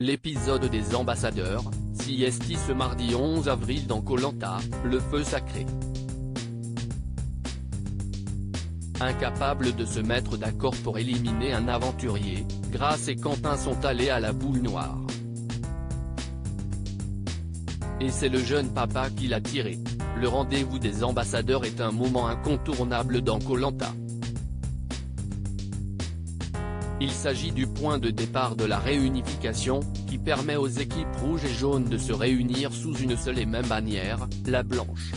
L'épisode des ambassadeurs, CST ce mardi 11 avril dans Koh Lanta, le feu sacré. Incapables de se mettre d'accord pour éliminer un aventurier, Grace et Quentin sont allés à la boule noire. Et c'est le jeune papa qui l'a tiré. Le rendez-vous des ambassadeurs est un moment incontournable dans Koh Lanta. Il s'agit du point de départ de la réunification, qui permet aux équipes rouges et jaunes de se réunir sous une seule et même bannière, la blanche.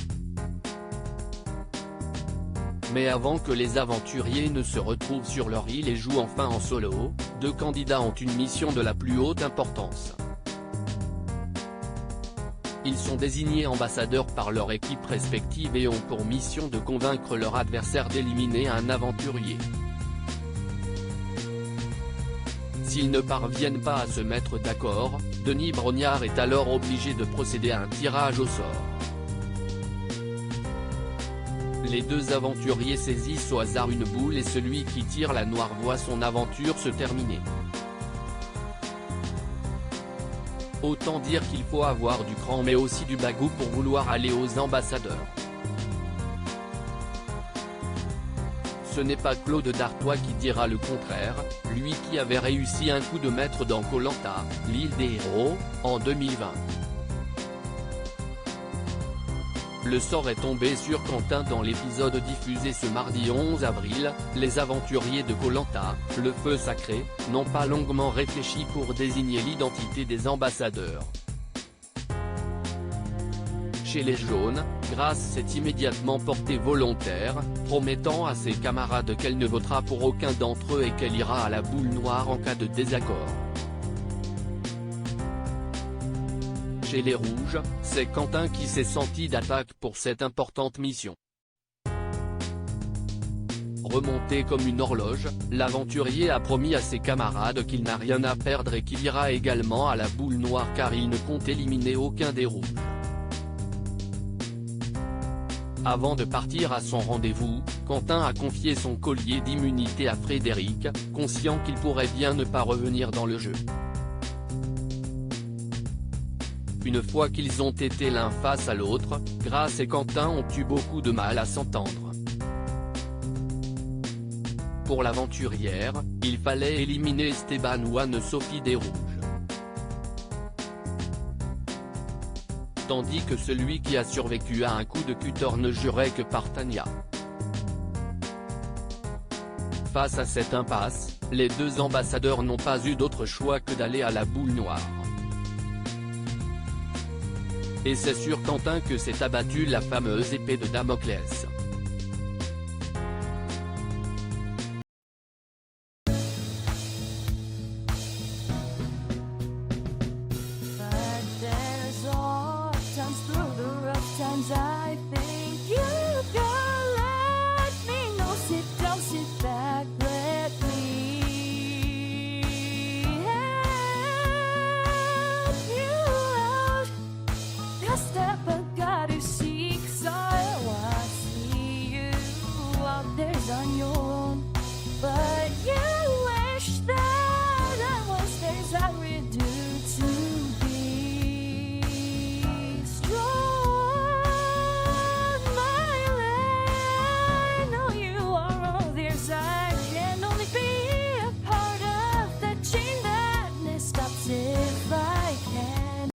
Mais avant que les aventuriers ne se retrouvent sur leur île et jouent enfin en solo, deux candidats ont une mission de la plus haute importance. Ils sont désignés ambassadeurs par leur équipe respective et ont pour mission de convaincre leur adversaire d'éliminer un aventurier. S'ils ne parviennent pas à se mettre d'accord, Denis Brognard est alors obligé de procéder à un tirage au sort. Les deux aventuriers saisissent au hasard une boule et celui qui tire la noire voit son aventure se terminer. Autant dire qu'il faut avoir du cran mais aussi du bagou pour vouloir aller aux ambassadeurs. Ce n'est pas Claude Dartois qui dira le contraire, lui qui avait réussi un coup de maître dans Koh Lanta, l'île des héros, en 2020. Le sort est tombé sur Quentin dans l'épisode diffusé ce mardi 11 avril, les aventuriers de Koh Lanta, le feu sacré, n'ont pas longuement réfléchi pour désigner l'identité des ambassadeurs. Chez les jaunes, Grace s'est immédiatement portée volontaire, promettant à ses camarades qu'elle ne votera pour aucun d'entre eux et qu'elle ira à la boule noire en cas de désaccord. Chez les rouges, c'est Quentin qui s'est senti d'attaque pour cette importante mission. Remonté comme une horloge, l'aventurier a promis à ses camarades qu'il n'a rien à perdre et qu'il ira également à la boule noire car il ne compte éliminer aucun des rouges. Avant de partir à son rendez-vous, Quentin a confié son collier d'immunité à Frédéric, conscient qu'il pourrait bien ne pas revenir dans le jeu. Une fois qu'ils ont été l'un face à l'autre, Grace et Quentin ont eu beaucoup de mal à s'entendre. Pour l'aventurière, il fallait éliminer Esteban ou Anne-Sophie des Rouges. Tandis que celui qui a survécu à un coup de cutter ne jurait que par Tania. Face à cette impasse, les deux ambassadeurs n'ont pas eu d'autre choix que d'aller à la boule noire. Et c'est sur Quentin que s'est abattue la fameuse épée de Damoclès. I think you can let me know. Sit down, sit back, let me help you out. A step I gotta seek, so I see you out there's on your